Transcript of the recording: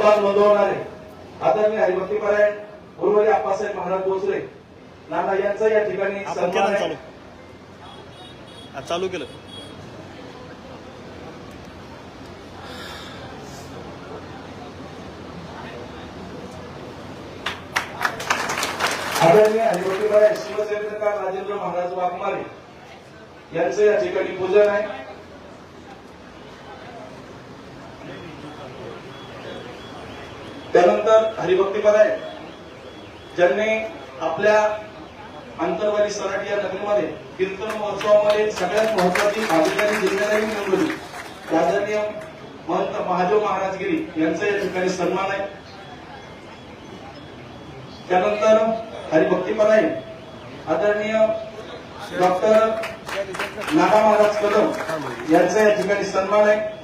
सभा नोंदवणारे आदरणीय हरिभक्तीपरायण गुरुवारी आप्पासाहेब महाराज भोसले नाना यांचा या ठिकाणी सन्मान आहे. चालू केलं. आदरणीय हरिभक्तीपरायण शिवसेनेकार राजेंद्र महाराज वाघमारे यांचं या ठिकाणी पूजन आहे. त्यानंतर हरिभक्तीपरायण ज्यांनी आपल्या आंतरवाली सराटी या नगरीमध्ये कीर्तन महोत्सवामध्ये सगळ्यात महत्वाची भागीदारी जिम्मेदारी निवडली आदरणीय महंत महादेव महाराजगिरी यांचा या ठिकाणी सन्मान आहे. त्यानंतर हरिभक्तीपरायण आदरणीय डॉक्टर नाना महाराज कदम यांचा या ठिकाणी सन्मान आहे.